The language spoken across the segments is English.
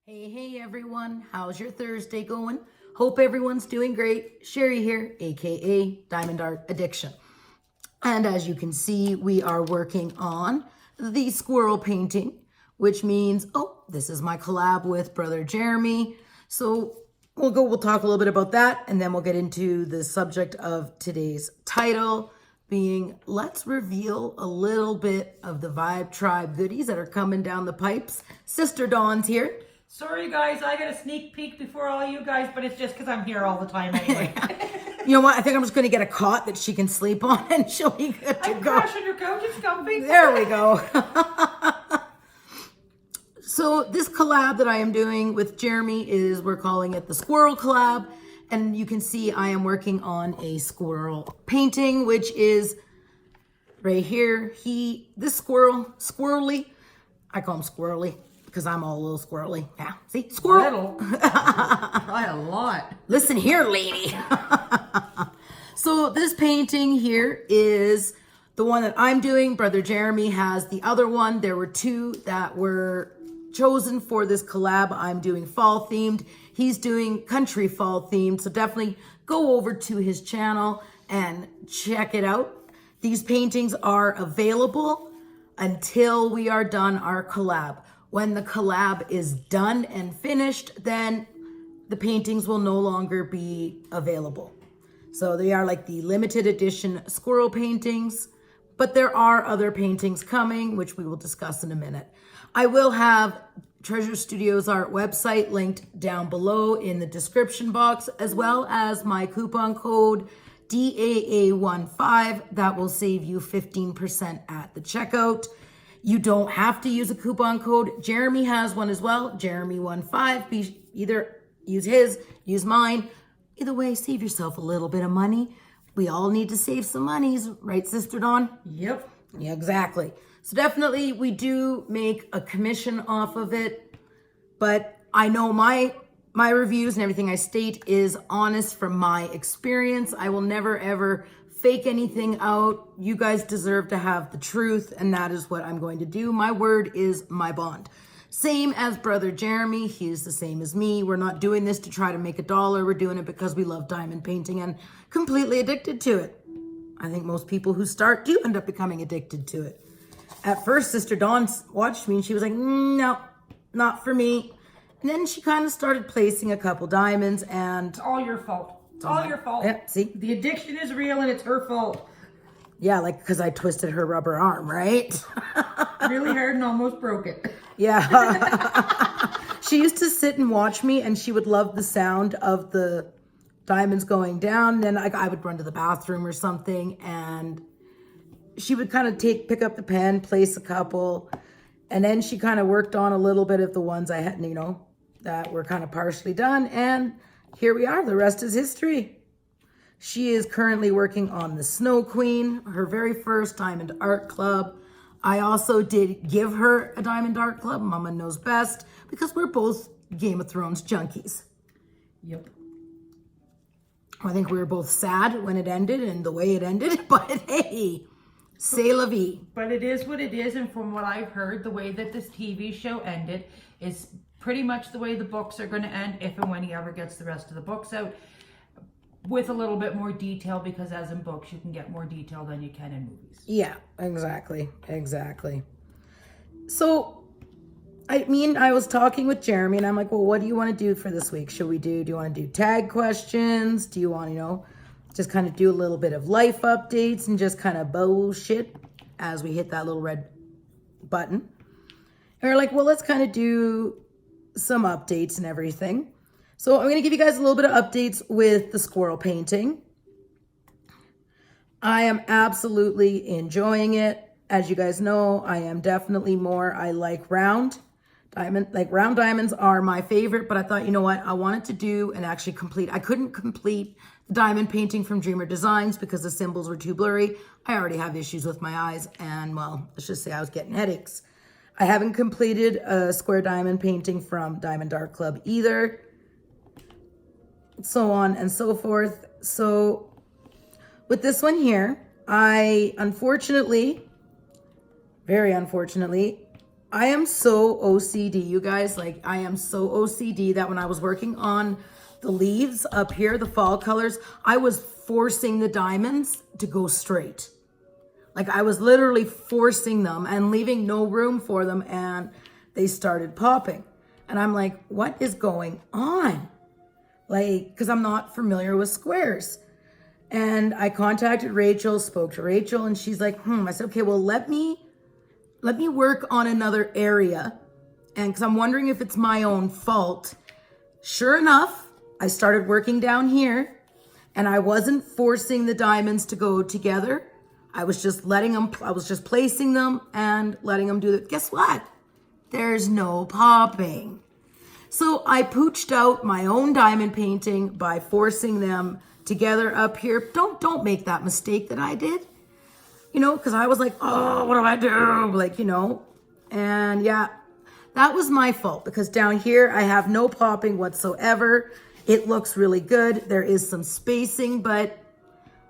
Hey everyone, how's your Thursday going? Hope everyone's doing great. Sherry here, aka Diamond Art Addiction. And as you can see, we are working on the squirrel painting, which means, this is my collab with brother Jeremy. So we'll talk a little bit about that, and then we'll get into the subject of today's title being, let's reveal a little bit of the Vibetribe goodies that are coming down the pipes. Sister Dawn's here. Sorry guys, I got a sneak peek before all you guys, but it's just because I'm here all the time anyway. You know what? I think I'm just going to get a cot that she can sleep on and she'll be good to go. Crash on your couch, it's comfy. There we go. So this collab that I am doing with Jeremy is, we're calling it the Squirrel Collab. And you can see I am working on a squirrel painting, which is right here. This squirrel, squirrely, I call him squirrely, because I'm all a little squirrely. Yeah, see? Squirrel. Try a lot. Listen here, lady. So this painting here is the one that I'm doing. Brother Jeremy has the other one. There were two that were chosen for this collab. I'm doing fall themed. He's doing country fall themed. So definitely go over to his channel and check it out. These paintings are available until we are done our collab. When the collab is done and finished, then the paintings will no longer be available. So they are like the limited edition squirrel paintings, but there are other paintings coming, which we will discuss in a minute. I will have Treasure Studios Art website linked down below in the description box, as well as my coupon code DAA15 that will save you 15% at the checkout. You don't have to use a coupon code. Jeremy has one as well, Jeremy15. Either use his, use mine. Either way, save yourself a little bit of money. We all need to save some monies, right, Sister Dawn? Yep. Yeah, exactly. So definitely we do make a commission off of it, but I know my reviews and everything I state is honest from my experience. I will never ever fake anything out. You guys deserve to have the truth, and that is what I'm going to do. My word is my bond. Same as brother Jeremy. He is the same as me. We're not doing this to try to make a dollar. We're doing it because we love diamond painting and completely addicted to it. I think most people who start do end up becoming addicted to it. At first, Sister Dawn watched me and she was like, no, not for me. And then she kind of started placing a couple diamonds, and It's all your fault. It's all your fault. Yeah, see? The addiction is real and it's her fault. Yeah, like because I twisted her rubber arm, right? Really hard and almost broke it. Yeah. She used to sit and watch me, and she would love the sound of the diamonds going down. Then I would run to the bathroom or something, and she would kind of pick up the pen, place a couple, and then she kind of worked on a little bit of the ones I had, that were kind of partially done, and here we are. The rest is history. She is currently working on the Snow Queen, her very first Diamond Art Club. I also did give her a Diamond Art Club. Mama knows best, because we're both Game of Thrones junkies. Yep. I think we were both sad when it ended and the way it ended, but hey, c'est la vie. But it is what it is, and from what I've heard, the way that this TV show ended is pretty much the way the books are going to end, if and when he ever gets the rest of the books out, with a little bit more detail, because as in books, you can get more detail than you can in movies. Yeah, exactly. So, I was talking with Jeremy, and I'm like, well, what do you want to do for this week? Do you want to do tag questions? Do you want to, just kind of do a little bit of life updates and just kind of bullshit as we hit that little red button? And we're like, well, let's kind of do some updates and everything. So I'm going to give you guys a little bit of updates with the squirrel painting. I am absolutely enjoying it. As you guys know, I am definitely I like round diamond. Like round diamonds are my favorite, but I thought, you know what? I wanted to do and actually complete. I couldn't complete the diamond painting from Dreamer Designs because the symbols were too blurry. I already have issues with my eyes, and well, let's just say I was getting headaches. I haven't completed a square diamond painting from Diamond Art Club either. So on and so forth. So with this one here, I very unfortunately, I am so OCD, you guys. Like, I am so OCD that when I was working on the leaves up here, the fall colors, I was forcing the diamonds to go straight. Like, I was literally forcing them and leaving no room for them, and they started popping. And I'm like, what is going on? Like, because I'm not familiar with squares. And I contacted Rachel, spoke to Rachel, and she's like, I said, okay, well, let me work on another area. And because I'm wondering if it's my own fault. Sure enough, I started working down here, and I wasn't forcing the diamonds to go together. I was just placing them and letting them do it. Guess what? There's no popping. So I pooched out my own diamond painting by forcing them together up here. Don't make that mistake that I did. Because I was like, oh, what do I do? Like, and yeah, that was my fault, because down here I have no popping whatsoever. It looks really good. There is some spacing, but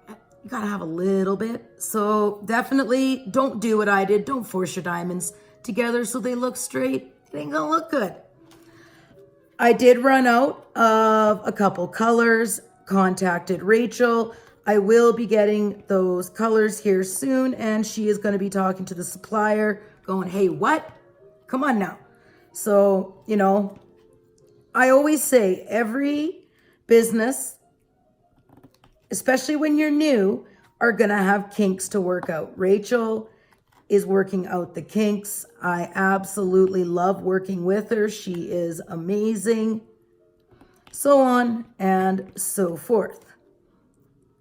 you gotta have a little bit. So definitely don't do what I did. Don't force your diamonds together so they look straight. It ain't gonna look good. I did run out of a couple colors, contacted Rachel. I will be getting those colors here soon, and she is gonna be talking to the supplier going, hey, what? Come on now. So, I always say every business, especially when you're new, are going to have kinks to work out. Rachel is working out the kinks. I absolutely love working with her. She is amazing. So on and so forth.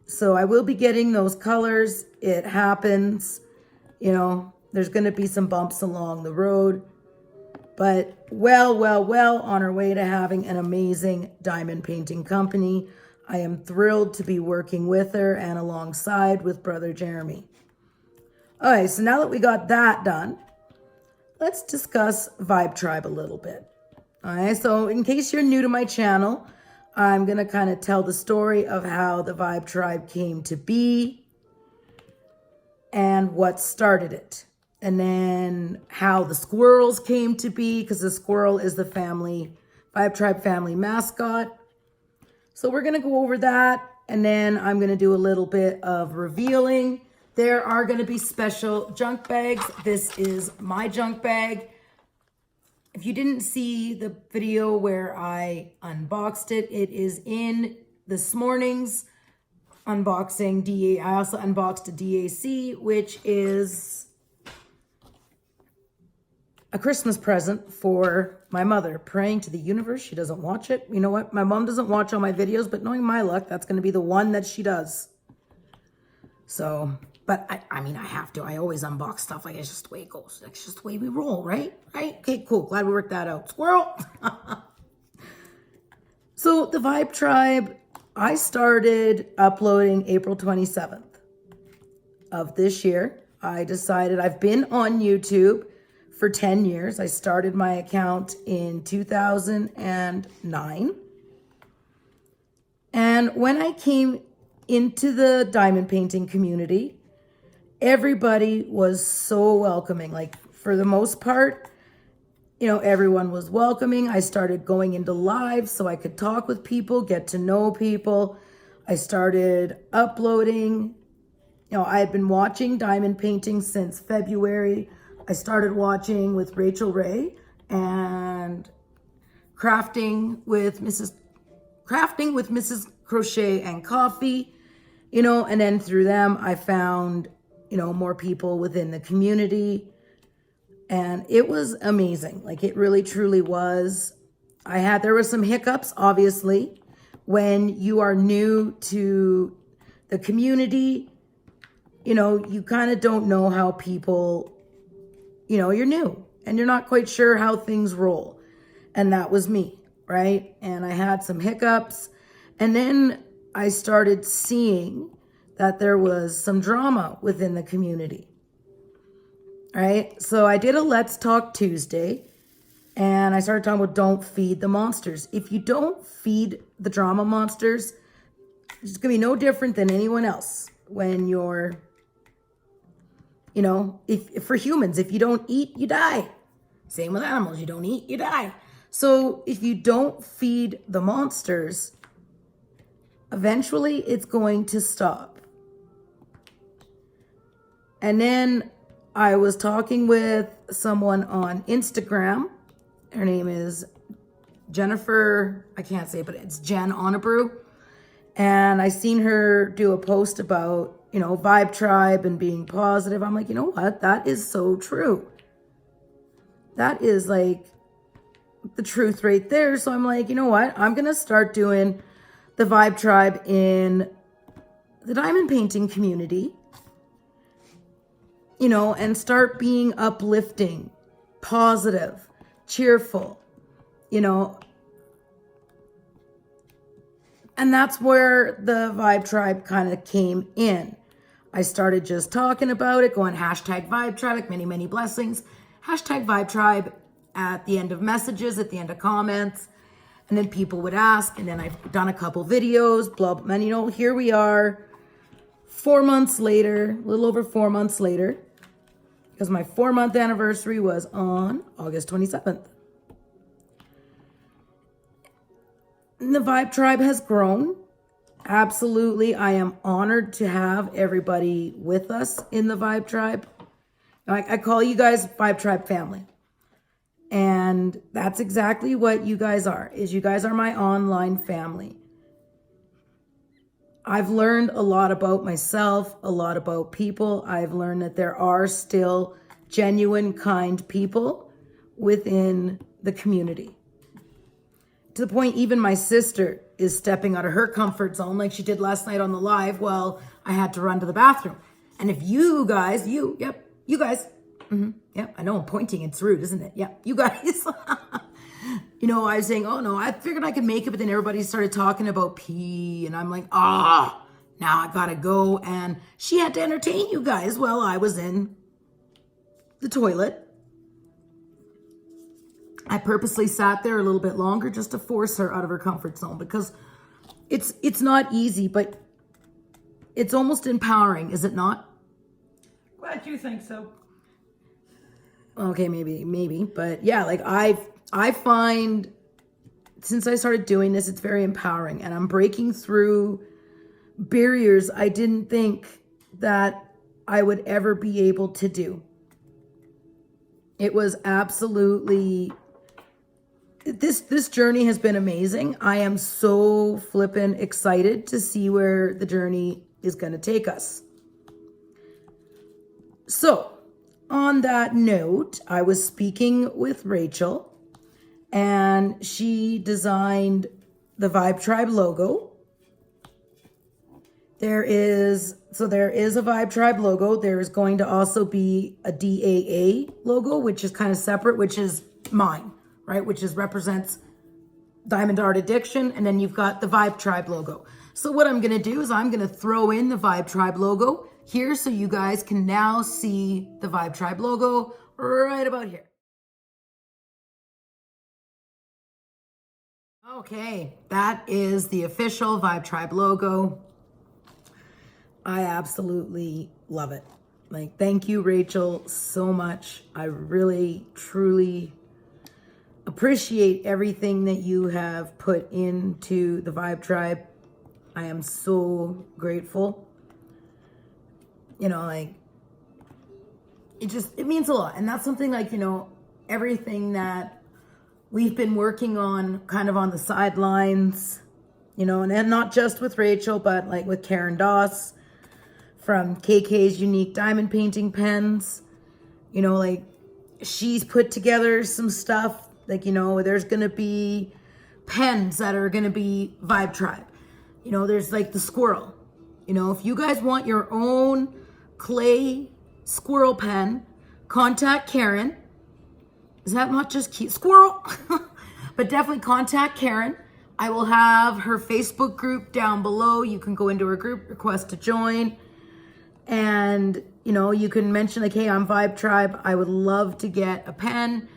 So I will be getting those colors. It happens. There's going to be some bumps along the road. But well on our way to having an amazing diamond painting company. I am thrilled to be working with her and alongside with Brother Jeremy. All right, so now that we got that done, let's discuss Vibetribe a little bit. All right, so in case you're new to my channel, I'm going to kind of tell the story of how the Vibetribe came to be and what started it. And then how the squirrels came to be, because the squirrel is the Vibetribe family mascot. So we're going to go over that, and then I'm going to do a little bit of revealing. There are going to be special junk bags. This is my junk bag. If you didn't see the video where I unboxed it, it is in this morning's unboxing DA. I also unboxed a DAC, which is a Christmas present for my mother, praying to the universe she doesn't watch it. You know what? My mom doesn't watch all my videos, but knowing my luck, that's going to be the one that she does. So, but I mean, I have to. I always unbox stuff. Like, it's just the way it goes. It's just the way we roll, right? Right? Okay, cool. Glad we worked that out. Squirrel! So, the Vibetribe, I started uploading April 27th of this year. I decided I've been on YouTube for 10 years. I started my account in 2009. And when I came into the diamond painting community, everybody was so welcoming. Like, for the most part, everyone was welcoming. I started going into live so I could talk with people, get to know people. I started uploading. I had been watching diamond painting since February. I started watching with Rachel Ray and crafting with Mrs. Crochet and Coffee, and then through them I found, more people within the community, and it was amazing. Like, it really truly was. There were some hiccups, obviously, when you are new to the community. You kind of don't know how people, you're new and you're not quite sure how things roll. And that was me, right? And I had some hiccups. And then I started seeing that there was some drama within the community, right? So I did a Let's Talk Tuesday, and I started talking about don't feed the monsters. If you don't feed the drama monsters, it's going to be no different than anyone else when you're, if for humans, if you don't eat, you die, Same with animals. You don't eat, you die. So if you don't feed the monsters, eventually it's going to stop. And then I was talking with someone on Instagram. Her name is Jennifer, I can't say it, but it's Jen Onabrew. And I seen her do a post about, you know, Vibetribe and being positive. I'm like, you know what? That is so true. That is like the truth right there. So I'm like, you know what? I'm going to start doing the Vibetribe in the diamond painting community, you know, and start being uplifting, positive, cheerful, you know. And that's where the Vibetribe kind of came in. I started just talking about it, going hashtag Vibetribe, like many, many blessings. Hashtag Vibetribe at the end of messages, at the end of comments. And then people would ask, and then I've done a couple videos, blah, blah. And you know, here we are 4 months later, a little over 4 months later, because my 4-month anniversary was on August 27th. And the Vibetribe has grown. Absolutely. I am honored to have everybody with us in the Vibetribe. I call you guys Vibetribe family. And that's exactly what you guys are, is you guys are my online family. I've learned a lot about myself, a lot about people. I've learned that there are still genuine, kind people within the community. To the point, even my sister is stepping out of her comfort zone like she did last night on the live while I had to run to the bathroom. And if you guys, you guys, I know I'm pointing, it's rude, isn't it? Yeah, you guys. You know, I was saying, oh no, I figured I could make it, but then everybody started talking about pee, and I'm like, now I gotta go. And she had to entertain you guys while I was in the toilet. I purposely sat there a little bit longer just to force her out of her comfort zone, because it's not easy, but it's almost empowering, is it not? Glad you think so. Okay, maybe, but yeah, like I find since I started doing this, it's very empowering, and I'm breaking through barriers I didn't think that I would ever be able to do. It was absolutely, this journey has been amazing. I am so flippin' excited to see where the journey is going to take us. So, on that note, I was speaking with Rachel, and she designed the Vibetribe logo. There is a Vibetribe logo. There is going to also be a DAA logo, which is kind of separate, which is mine, right? Which represents Diamond Art Addiction. And then you've got the Vibetribe logo. So what I'm going to do is I'm going to throw in the Vibetribe logo here so you guys can now see the Vibetribe logo right about here. Okay, that is the official Vibetribe logo. I absolutely love it. Like, thank you, Rachel, so much. I really, truly appreciate everything that you have put into the Vibetribe. I am so grateful. You know, like, it means a lot. And that's something like, you know, everything that we've been working on kind of on the sidelines, you know, and not just with Rachel, but like with Karen Doss from KK's Unique Diamond Painting Pens. You know, like, she's put together some stuff, like, you know, there's going to be pens that are going to be Vibetribe. You know, there's like the squirrel. You know, if you guys want your own clay squirrel pen, contact Karen. Is that not just cute? Squirrel? But definitely contact Karen. I will have her Facebook group down below. You can go into her group, request to join. And, you know, you can mention like, hey, I'm Vibetribe. I would love to get a pen.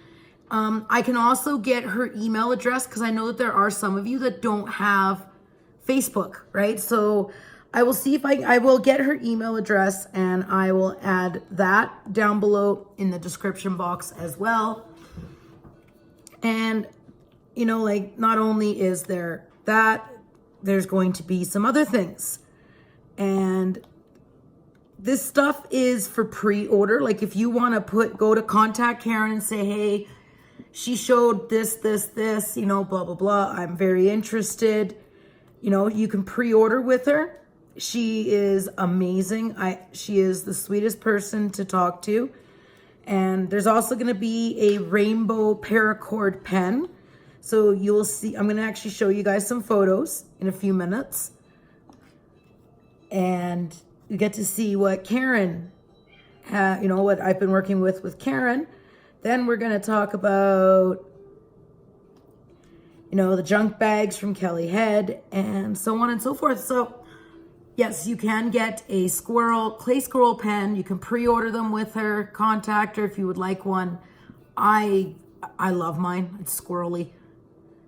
I can also get her email address, because I know that there are some of you that don't have Facebook, right? So I will see if I will get her email address, and I will add that down below in the description box as well. And, you know, like, not only is there that, there's going to be some other things. And this stuff is for pre-order. Like, if you want to go to contact Karen and say, hey, she showed this, you know, blah, blah, blah. I'm very interested. You know, you can pre-order with her. She is amazing. She is the sweetest person to talk to. And there's also going to be a rainbow paracord pen. So you'll see, I'm going to actually show you guys some photos in a few minutes. And you get to see what Karen, you know, what I've been working with Karen. Then we're going to talk about, you know, the junk bags from Kelly Head and so on and so forth. So yes, you can get a clay squirrel pen. You can pre-order them with her. Contact her if you would like one. I love mine. It's squirrely.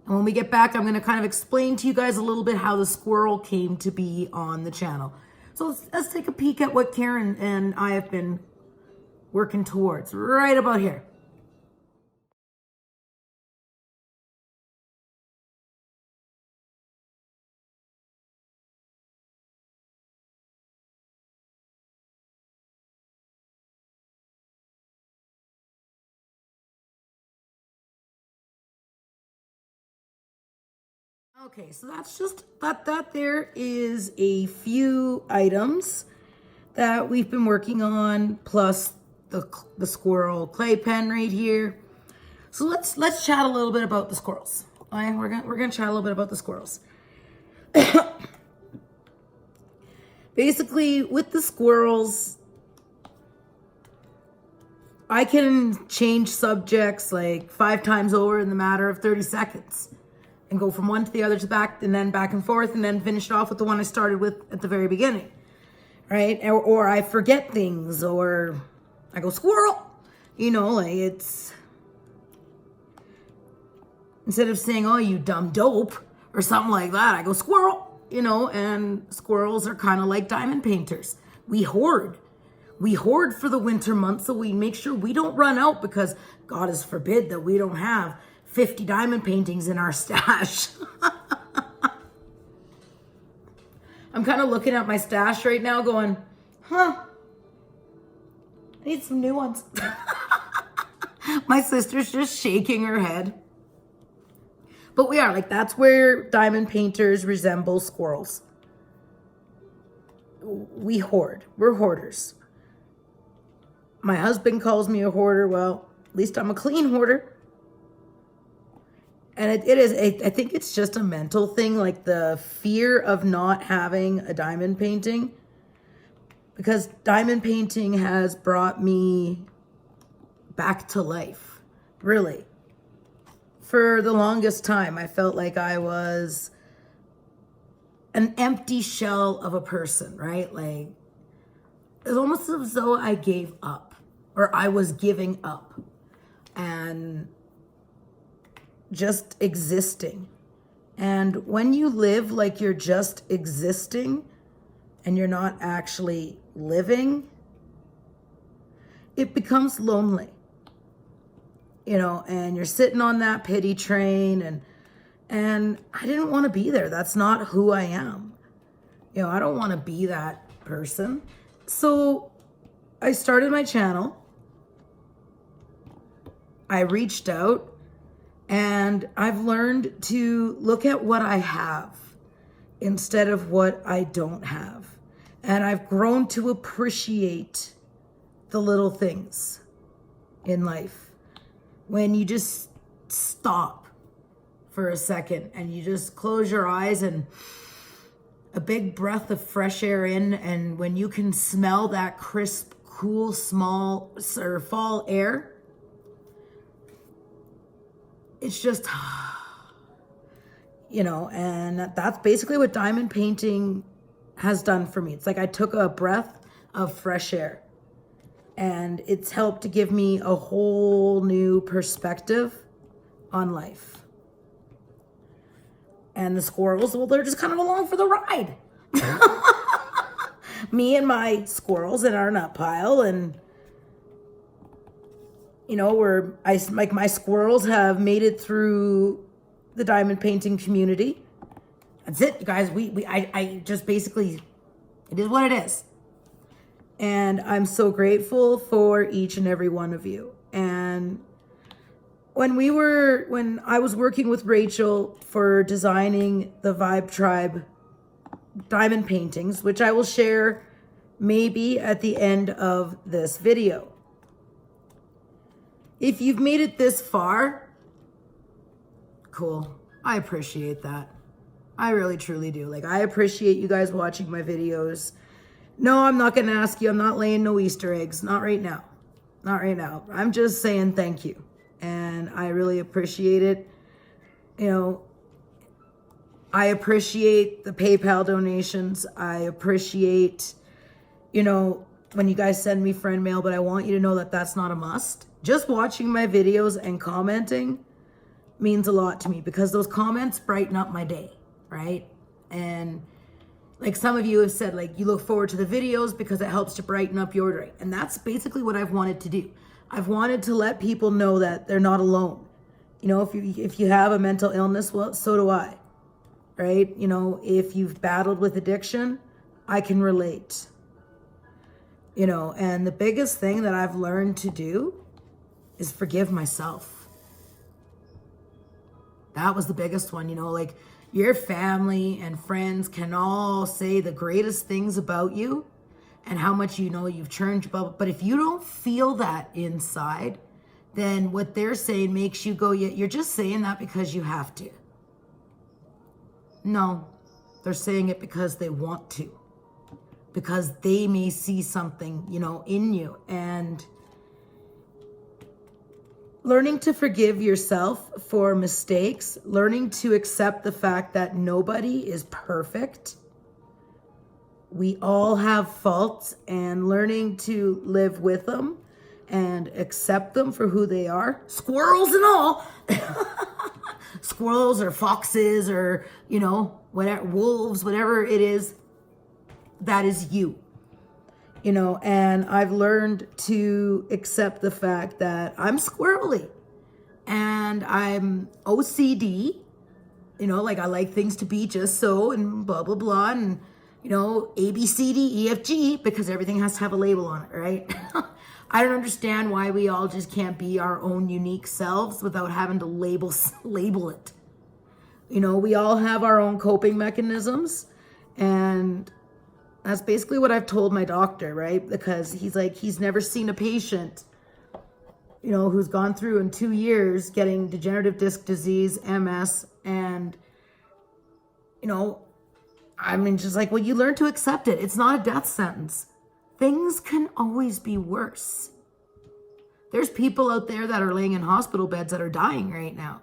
And when we get back, I'm going to kind of explain to you guys a little bit how the squirrel came to be on the channel. So let's take a peek at what Karen and I have been working towards right about here. Okay, so that's just, that there is a few items that we've been working on, plus the squirrel clay pen right here. So let's chat a little bit about the squirrels. All right, we're gonna chat a little bit about the squirrels. Basically, with the squirrels, I can change subjects like 5 times over in the matter of 30 seconds. And go from one to the other to back, and then back and forth, and then finish it off with the one I started with at the very beginning, right? Or I forget things, or I go squirrel, you know, like it's, instead of saying, oh, you dumb dope, or something like that, I go squirrel, you know, and squirrels are kind of like diamond painters. We hoard. We hoard for the winter months, so we make sure we don't run out, because God is forbid that we don't have 50 diamond paintings in our stash. I'm kind of looking at my stash right now going, I need some new ones. My sister's just shaking her head. But we are, like, that's where diamond painters resemble squirrels. We hoard. We're hoarders. My husband calls me a hoarder. Well, at least I'm a clean hoarder. And it is, I think it's just a mental thing, like the fear of not having a diamond painting. Because diamond painting has brought me back to life, really. For the longest time, I felt like I was an empty shell of a person, right? Like, it's almost as though I gave up, or I was giving up. And just existing. And when you live like you're just existing and you're not actually living, it becomes lonely, you know, and you're sitting on that pity train, and I didn't want to be there. That's not who I am. You know, I don't want to be that person. So I started my channel. I reached out. And I've learned to look at what I have instead of what I don't have. And I've grown to appreciate the little things in life. When you just stop for a second and you just close your eyes and a big breath of fresh air in, and when you can smell that crisp, cool, small or fall air, it's just, you know, and that's basically what diamond painting has done for me. It's like I took a breath of fresh air, and it's helped to give me a whole new perspective on life. And the squirrels, well, they're just kind of along for the ride. Me and my squirrels in our nut pile, and you know, like my squirrels have made it through the diamond painting community. That's it, you guys. I just basically, it is what it is. And I'm so grateful for each and every one of you. And when I was working with Rachel for designing the Vibetribe diamond paintings, which I will share maybe at the end of this video. If you've made it this far, cool. I appreciate that. I really, truly do. Like, I appreciate you guys watching my videos. No, I'm not going to ask you. I'm not laying no Easter eggs. Not right now. Not right now. I'm just saying thank you. And I really appreciate it. You know, I appreciate the PayPal donations. I appreciate, you know, when you guys send me friend mail, but I want you to know that that's not a must. Just watching my videos and commenting means a lot to me because those comments brighten up my day, right? And like some of you have said, like, you look forward to the videos because it helps to brighten up your day. And that's basically what I've wanted to do. I've wanted to let people know that they're not alone. You know, if you have a mental illness, well, so do I, right? You know, if you've battled with addiction, I can relate. You know, and the biggest thing that I've learned to do is forgive myself. That was the biggest one, you know, like your family and friends can all say the greatest things about you and how much, you know, you've changed, but if you don't feel that inside, then what they're saying makes you go, you're just saying that because you have to. No, they're saying it because they want to, because they may see something, you know, in you. And learning to forgive yourself for mistakes, learning to accept the fact that nobody is perfect. We all have faults, and learning to live with them and accept them for who they are. Squirrels and all. Squirrels or foxes or, you know, whatever, wolves, whatever it is, that is you. You know, and I've learned to accept the fact that I'm squirrely and I'm OCD, you know, like I like things to be just so and blah, blah, blah. And, you know, A, B, C, D, E, F, G, because everything has to have a label on it, right? I don't understand why we all just can't be our own unique selves without having to label it. You know, we all have our own coping mechanisms, and that's basically what I've told my doctor, right? Because he's like, he's never seen a patient, you know, who's gone through in 2 years getting degenerative disc disease, MS, and, you know, I mean, just like, well, you learn to accept it. It's not a death sentence. Things can always be worse. There's people out there that are laying in hospital beds that are dying right now.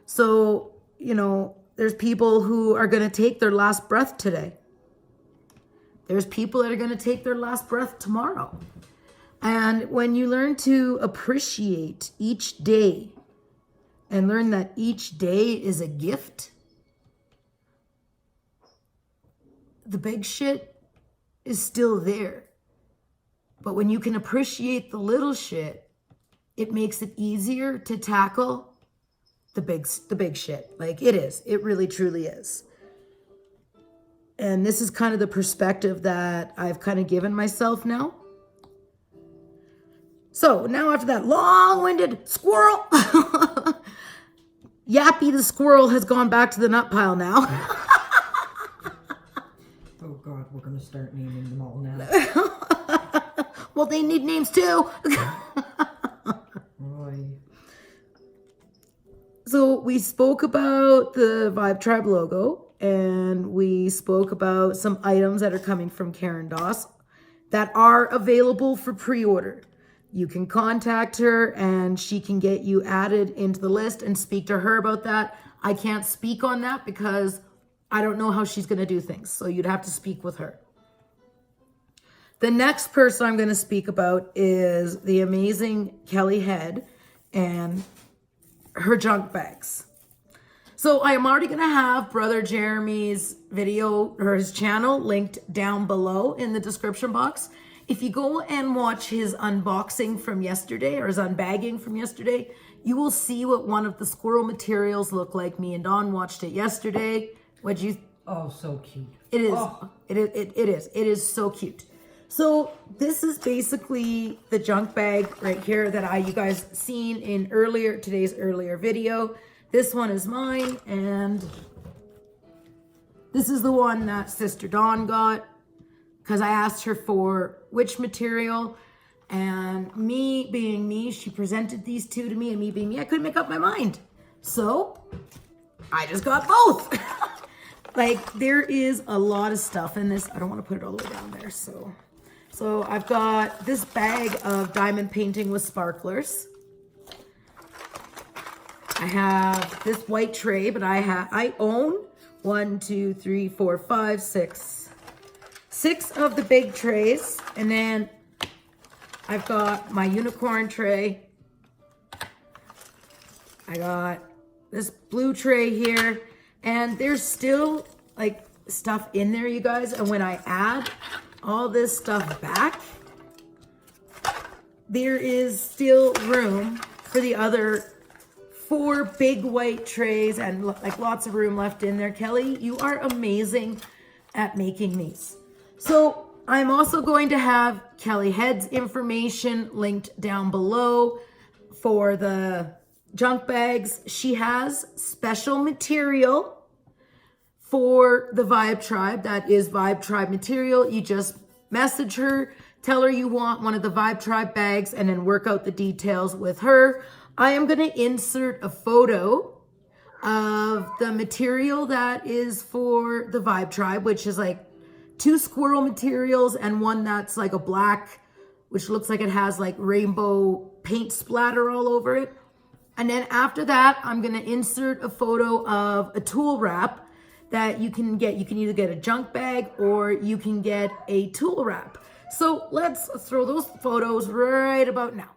So, you know, there's people who are going to take their last breath today. There's people that are going to take their last breath tomorrow. And when you learn to appreciate each day and learn that each day is a gift, the big shit is still there. But when you can appreciate the little shit, it makes it easier to tackle the big shit. Like it is. It really, truly is. And this is kind of the perspective that I've kind of given myself now. So now after that long-winded squirrel, Yappy the squirrel has gone back to the nut pile now. Oh God, we're going to start naming them all now. Well, they need names too. So we spoke about the Vibetribe logo, and we spoke about some items that are coming from Karen Doss that are available for pre-order. You can contact her and she can get you added into the list and speak to her about that. I can't speak on that because I don't know how she's going to do things. So you'd have to speak with her. The next person I'm going to speak about is the amazing Kelly Head and her junk bags. So I am already going to have Brother Jeremy's video or his channel linked down below in the description box. if you go and watch his unboxing from yesterday or his unbagging from yesterday, you will see what one of the squirrel materials look like. Me and Dawn watched it yesterday. What'd you? Oh, so cute. It is. Oh. It is. It is so cute. So this is basically the junk bag right here that you guys seen in today's earlier video. This one is mine, and this is the one that Sister Dawn got because I asked her for which material, and me being me, she presented these two to me, and me being me, I couldn't make up my mind. So I just got both. Like, there is a lot of stuff in this. I don't want to put it all the way down there. So I've got this bag of diamond painting with sparklers. I have this white tray, but I own 6 of the big trays. And then I've got my unicorn tray. I got this blue tray here. And there's still like stuff in there, you guys. And when I add all this stuff back, there is still room for the other 4 big white trays and like lots of room left in there. Kelly, you are amazing at making these. So I'm also going to have Kelly Head's information linked down below for the junk bags. She has special material for the Vibetribe. That is Vibetribe material. You just message her, tell her you want one of the Vibetribe bags, and then work out the details with her. I am going to insert a photo of the material that is for the Vibetribe, which is like 2 squirrel materials and one that's like a black, which looks like it has like rainbow paint splatter all over it. And then after that, I'm going to insert a photo of a tool wrap that you can get. You can either get a junk bag or you can get a tool wrap. So let's throw those photos right about now.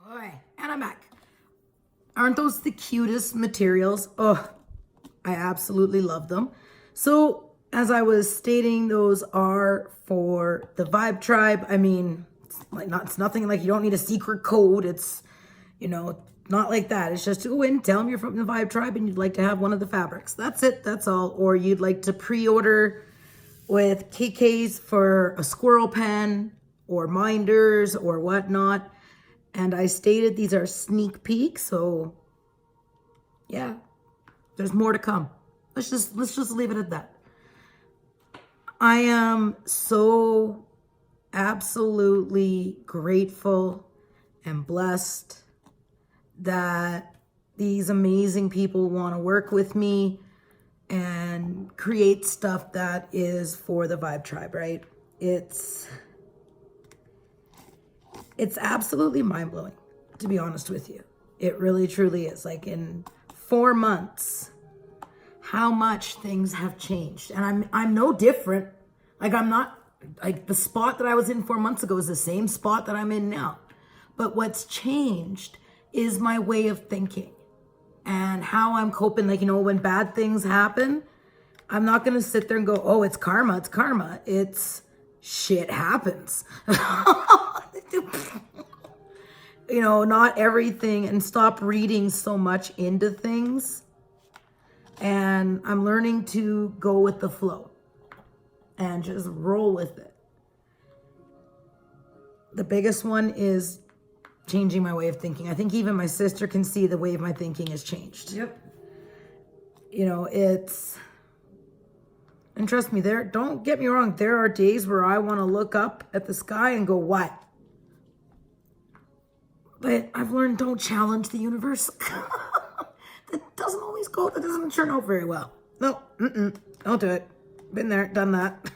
All right, and I'm back. Aren't those the cutest materials? Oh, I absolutely love them. So as I was stating, those are for the Vibetribe. I mean, it's nothing like you don't need a secret code. It's, you know, not like that. It's just to go in, tell them you're from the Vibetribe and you'd like to have one of the fabrics. That's it. That's all. Or you'd like to pre-order with KKs for a squirrel pen or minders or whatnot. And I stated these are sneak peeks, so yeah, there's more to come. Let's just leave it at that. I am so absolutely grateful and blessed that these amazing people want to work with me and create stuff that is for the Vibetribe, right? It's absolutely mind-blowing, to be honest with you. It really, truly is. Like, in 4 months, how much things have changed. And I'm no different. Like, I'm not, like, the spot that I was in 4 months ago is the same spot that I'm in now. But what's changed is my way of thinking and how I'm coping. Like, you know, when bad things happen, I'm not going to sit there and go, oh, it's karma, it's karma. It's shit happens. You know, not everything, and stop reading so much into things. And I'm learning to go with the flow and just roll with it. The biggest one is changing my way of thinking. I think even my sister can see the way my thinking has changed. Yep. You know, and trust me, don't get me wrong, there are days where I want to look up at the sky and go, what? But I've learned, don't challenge the universe. That doesn't turn out very well. No, don't do it. Been there, done that.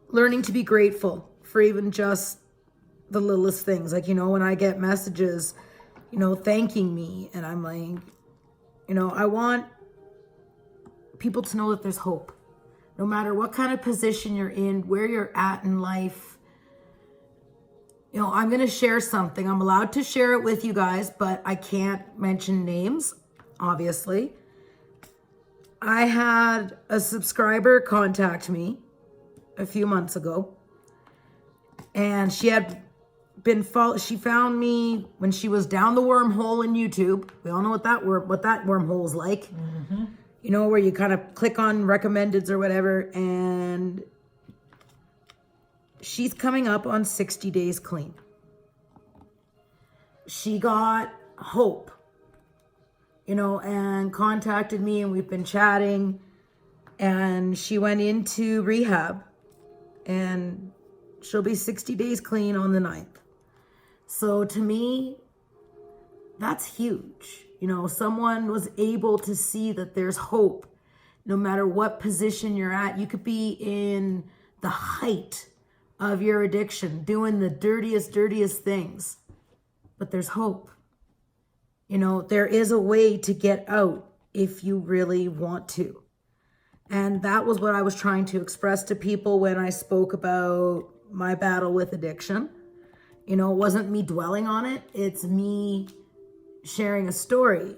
Learning to be grateful for even just the littlest things. Like, you know, when I get messages, you know, thanking me, and I'm like, you know, I want people to know that there's hope. no matter what kind of position you're in, where you're at in life. You know, I'm going to share something. I'm allowed to share it with you guys, but I can't mention names, obviously. I had a subscriber contact me a few months ago, and she had she found me when she was down the wormhole in YouTube. We all know what that wormhole is like. Mm-hmm. You know, where you kind of click on recommendeds or whatever, and she's coming up on 60 days clean. She got hope, you know, and contacted me, and we've been chatting, and she went into rehab, and she'll be 60 days clean on the 9th. So to me, that's huge. You know, someone was able to see that there's hope no matter what position you're at. You could be in the height of your addiction, doing the dirtiest things, but there's hope. You know, there is a way to get out if you really want to. And that was what I was trying to express to people when I spoke about my battle with addiction. You know, it wasn't me dwelling on it. It's me sharing a story,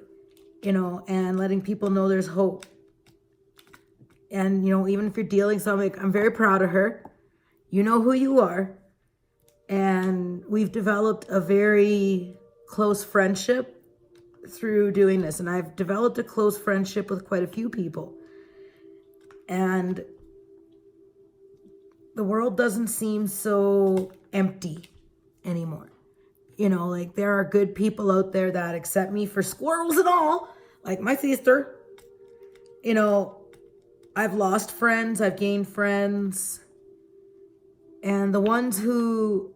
you know, and letting people know there's hope. And, you know, even if you're dealing something, I'm very proud of her. You know who you are. And we've developed a very close friendship through doing this. And I've developed a close friendship with quite a few people. And the world doesn't seem so empty anymore. You know, like there are good people out there that accept me for squirrels and all, like my sister. You know, I've lost friends, I've gained friends. And the ones who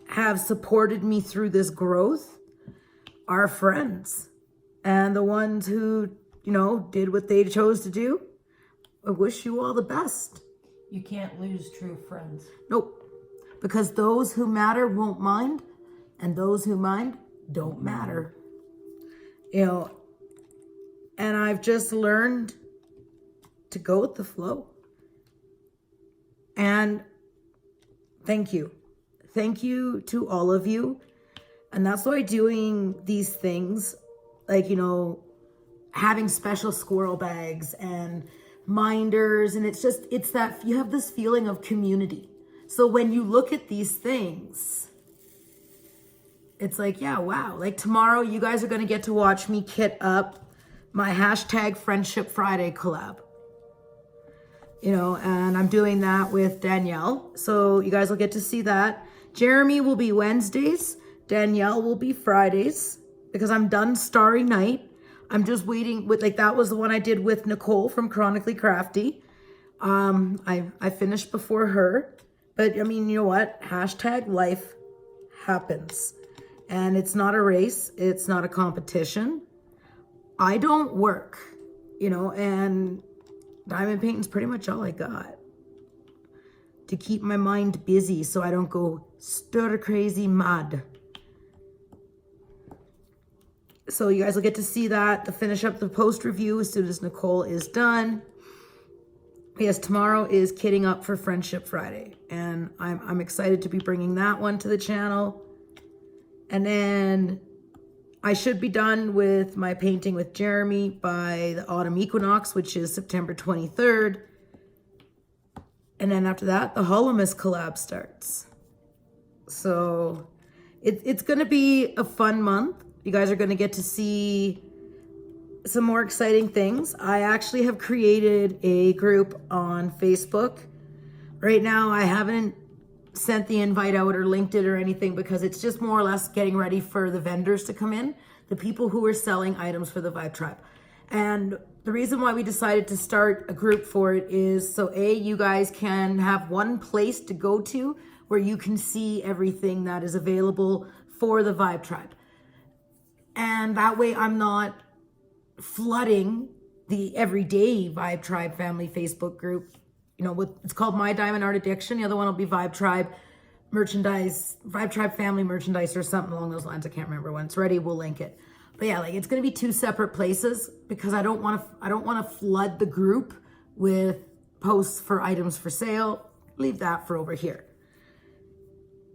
have supported me through this growth are friends. And the ones who, you know, did what they chose to do, I wish you all the best. You can't lose true friends. Nope. Because those who matter won't mind, and those who mind don't matter. You know, and I've just learned to go with the flow. And thank you. Thank you to all of you. And that's why doing these things, like, you know, having special squirrel bags and minders, and it's that you have this feeling of community. So when you look at these things, it's like, yeah, wow. Like tomorrow, you guys are going to get to watch me kit up my hashtag Friendship Friday collab. You know, and I'm doing that with Danielle. So you guys will get to see that. Jeremy will be Wednesdays. Danielle will be Fridays because I'm done Starry Night. I'm just waiting with, like, that was the one I did with Nicole from Chronically Crafty. I finished before her. But I mean, you know what? Hashtag life happens. And it's not a race. It's not a competition. I don't work, you know, and diamond painting's pretty much all I got to keep my mind busy so I don't go stir crazy mad. So you guys will get to see that, to finish up the post review as soon as Nicole is done. Yes, tomorrow is kitting up for Friendship Friday, and I'm excited to be bringing that one to the channel. And then I should be done with my painting with Jeremy by the autumn equinox, which is September 23rd. And then after that, the Holomus collab starts. So it's going to be a fun month. You guys are going to get to see some more exciting things. I actually have created a group on Facebook. Right now, I haven't sent the invite out or linked it or anything because it's just more or less getting ready for the vendors to come in, the people who are selling items for the Vibetribe. And the reason why we decided to start a group for it is so you guys can have one place to go to where you can see everything that is available for the Vibetribe. And that way I'm not flooding the everyday Vibetribe family Facebook group. You know, it's called My Diamond Art Addiction. The other one will be Vibetribe merchandise, Vibetribe family merchandise or something along those lines. I can't remember. When it's ready, we'll link it. But yeah, like it's going to be two separate places because I don't want to flood the group with posts for items for sale. Leave that for over here.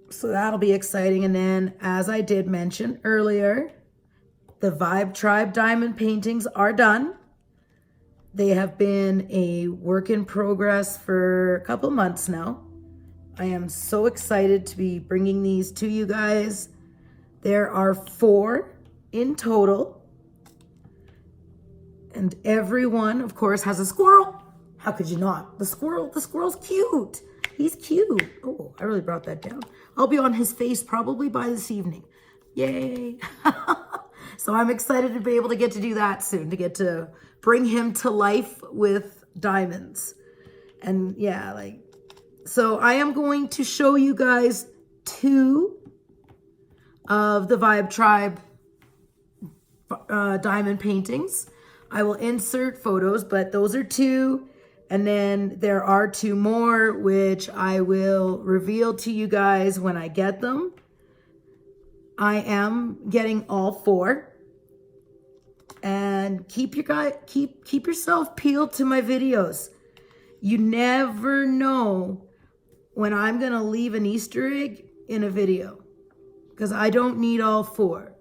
So that'll be exciting. And then, as I did mention earlier, the Vibetribe diamond paintings are done. They have been a work in progress for a couple months now. I am so excited to be bringing these to you guys. There are 4 in total. And every one, of course, has a squirrel. How could you not? The squirrel's cute. He's cute. Oh, I really brought that down. I'll be on his face probably by this evening. Yay. So I'm excited to be able to get to do that soon, to get to bring him to life with diamonds. And yeah, so I am going to show you guys 2 of the Vibetribe diamond paintings. I will insert photos, but those are 2. And then there are 2 more, which I will reveal to you guys when I get them. I am getting all 4. And keep yourself peeled to my videos. You never know when I'm gonna leave an Easter egg in a video, because I don't need all 4.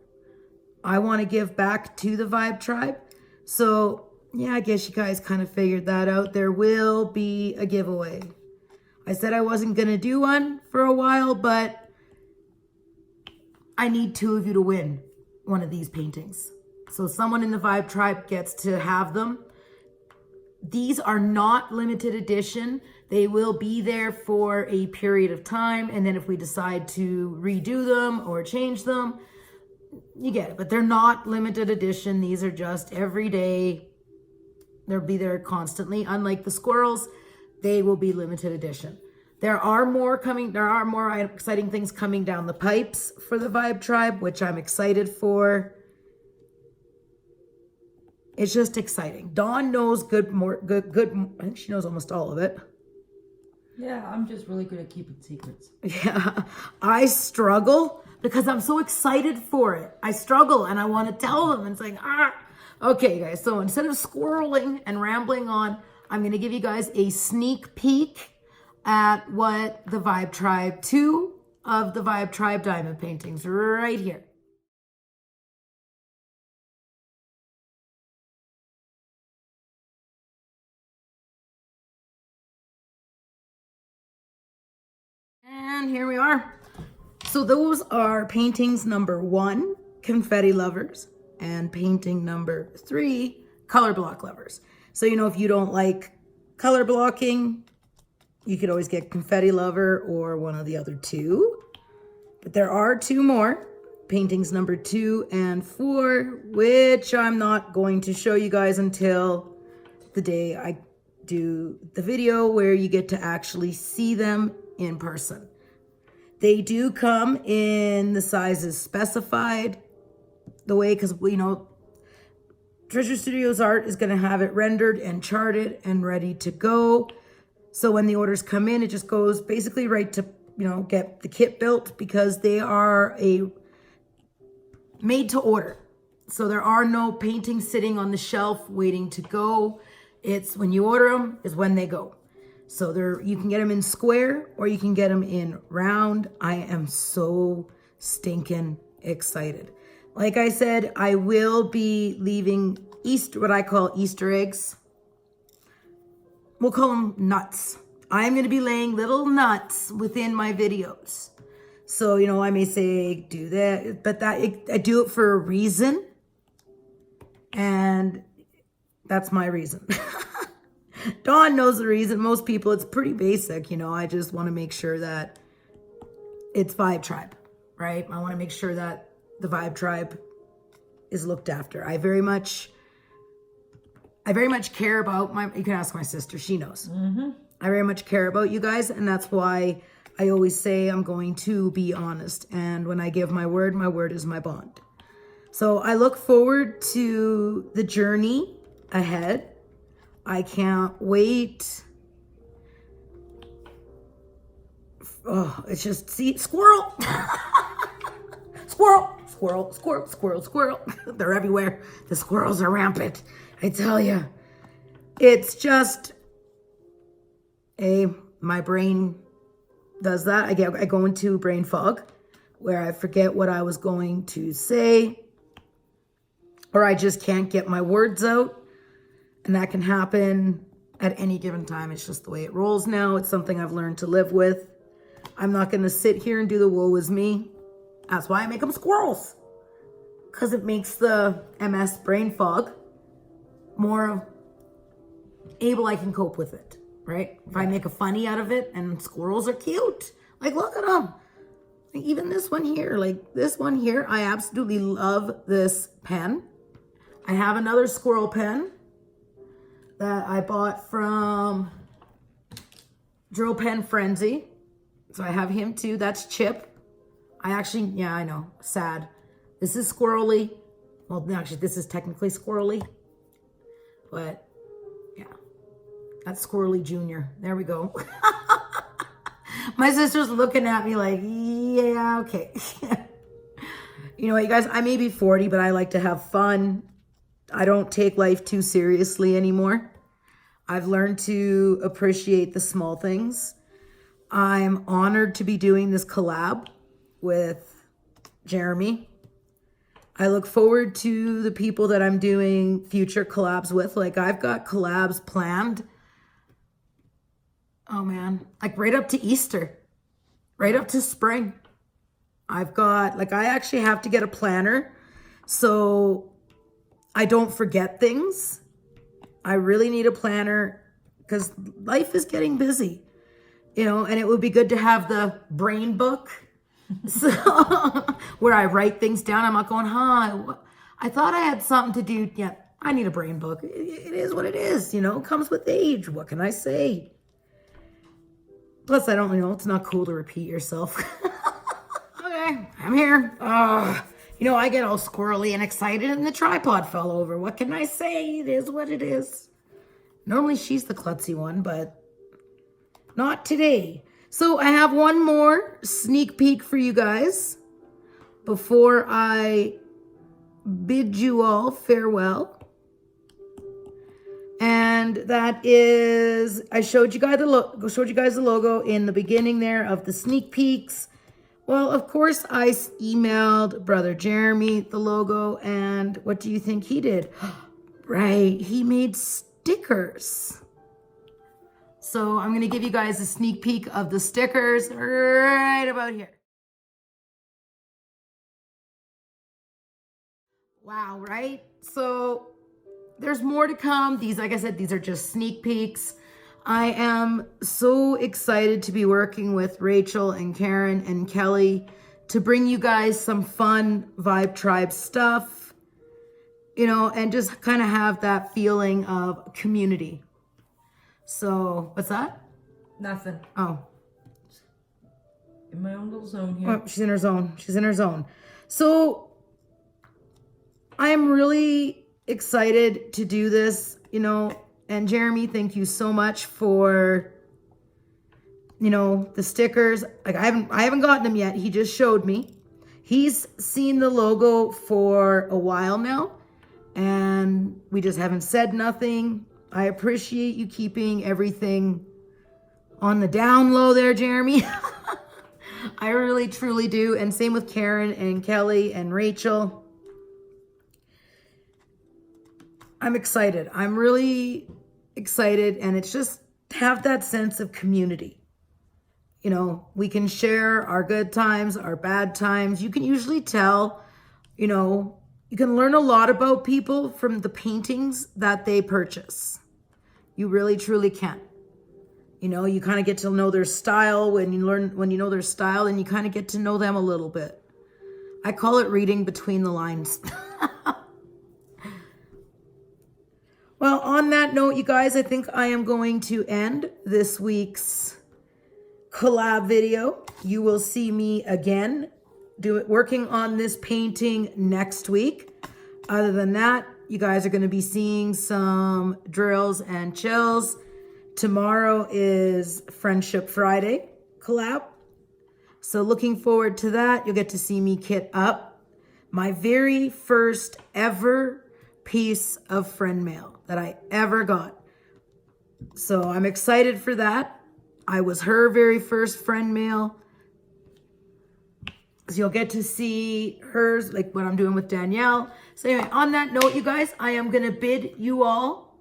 I want to give back to the Vibetribe. So yeah, I guess you guys kind of figured that out. There will be a giveaway. I said I wasn't going to do one for a while, but I need 2 of you to win one of these paintings. So someone in the Vibetribe gets to have them. These are not limited edition. They will be there for a period of time. And then if we decide to redo them or change them, you get it. But they're not limited edition. These are just everyday. They'll be there constantly. Unlike the squirrels, they will be limited edition. There are more exciting things coming down the pipes for the Vibetribe, which I'm excited for. It's just exciting. Dawn knows good. I think she knows almost all of it. Yeah, I'm just really good at keeping secrets. Yeah, I struggle because I'm so excited for it. I struggle and I want to tell them. And it's like, Okay, guys, so instead of squirreling and rambling on, I'm going to give you guys a sneak peek at what the Vibetribe, 2 of the Vibetribe diamond paintings right here. And here we are. So those are paintings number 1, Confetti Lovers, and painting number 3, Color Block Lovers. So, if you don't like color blocking, you could always get Confetti Lover or one of the other 2. But there are 2 more, paintings number 2 and 4, which I'm not going to show you guys until the day I do the video where you get to actually see them in person. They do come in the sizes specified, the way, because Treasure Studios Art is going to have it rendered and charted and ready to go. So when the orders come in, it just goes basically right to, get the kit built, because they are a made to order. So there are no paintings sitting on the shelf waiting to go. It's when you order them is when they go. So you can get them in square or you can get them in round. I am so stinking excited. Like I said, I will be leaving what I call Easter eggs. We'll call them nuts. I'm going to be laying little nuts within my videos. So, I may say do that, but I do it for a reason. And that's my reason. Dawn knows the reason. Most people, it's pretty basic. I just want to make sure that it's Vibetribe, right? I want to make sure that the Vibetribe is looked after. I very much care about you can ask my sister, she knows. Mm-hmm. I very much care about you guys, and that's why I always say I'm going to be honest. And when I give my word is my bond. So I look forward to the journey ahead. I can't wait. Oh, it's just, squirrel. Squirrel. They're everywhere. The squirrels are rampant. I tell you, it's just My brain does that. I go into brain fog where I forget what I was going to say, or I just can't get my words out. And that can happen at any given time. It's just the way it rolls now. It's something I've learned to live with. I'm not going to sit here and do the woe is me. That's why I make them squirrels. Because it makes the MS brain fog more able, I can cope with it, right? If I make a funny out of it, and squirrels are cute. Like, look at them. Like, even this one here, I absolutely love this pen. I have another squirrel pen that I bought from Drill Pen Frenzy. So I have him too. That's Chip. I know, sad. This is squirrely. Well, actually, this is technically squirrely. But, yeah. That's Squirrely Junior. There we go. My sister's looking at me like, yeah, okay. You know what, you guys? I may be 40, but I like to have fun. I don't take life too seriously anymore. I've learned to appreciate the small things. I'm honored to be doing this collab with Jeremy. I look forward to the people that I'm doing future collabs with. Like, I've got collabs planned. Oh man, like right up to Easter, right up to spring. I've got, like, I actually have to get a planner so I don't forget things. I really need a planner because life is getting busy, you know, and it would be good to have the brain book. So where I write things down. I'm not going, I thought I had something to do. Yeah, I need a brain book. It is what it is, you know, it comes with age. What can I say? Plus, I don't, it's not cool to repeat yourself. Okay, I'm here. I get all squirrely and excited and the tripod fell over. What can I say? It is what it is. Normally she's the klutzy one, but not today. So I have one more sneak peek for you guys before I bid you all farewell. And that is, I showed you guys the logo in the beginning there of the sneak peeks. Well, of course, I emailed Brother Jeremy the logo, and what do you think he did? Right, he made stickers. So I'm going to give you guys a sneak peek of the stickers right about here. Wow, right? So there's more to come. These, like I said, these are just sneak peeks. I am so excited to be working with Rachel and Karen and Kelly to bring you guys some fun Vibetribe stuff, and just kind of have that feeling of community. So, what's that? Nothing. Oh. In my own little zone here. Oh, she's in her zone. She's in her zone. So, I'm really excited to do this, and Jeremy, thank you so much for, the stickers. Like, I haven't gotten them yet. He just showed me. He's seen the logo for a while now, and we just haven't said nothing. I appreciate you keeping everything on the down low there, Jeremy. I really, truly do. And same with Karen and Kelly and Rachel. I'm excited. I'm really excited. And it's just have that sense of community. We can share our good times, our bad times. You can usually tell, you can learn a lot about people from the paintings that they purchase. You really, truly can. You kind of get to know their style. When you know their style, and you kind of get to know them a little bit. I call it reading between the lines. Well, on that note, you guys, I think I am going to end this week's collab video. You will see me again working on this painting next week. Other than that, you guys are going to be seeing some drills and chills. Tomorrow is Friendship Friday collab. So looking forward to that. You'll get to see me kit up my very first ever piece of friend mail that I ever got. So I'm excited for that. I was her very first friend mail. So you'll get to see hers, like what I'm doing with Danielle. So anyway, on that note, you guys, I am going to bid you all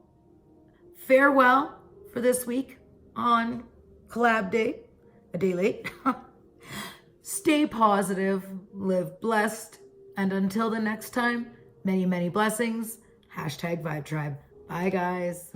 farewell for this week on Collab Day, a day late. Stay positive, live blessed, and until the next time, many, many blessings. Hashtag Vibetribe. Bye, guys.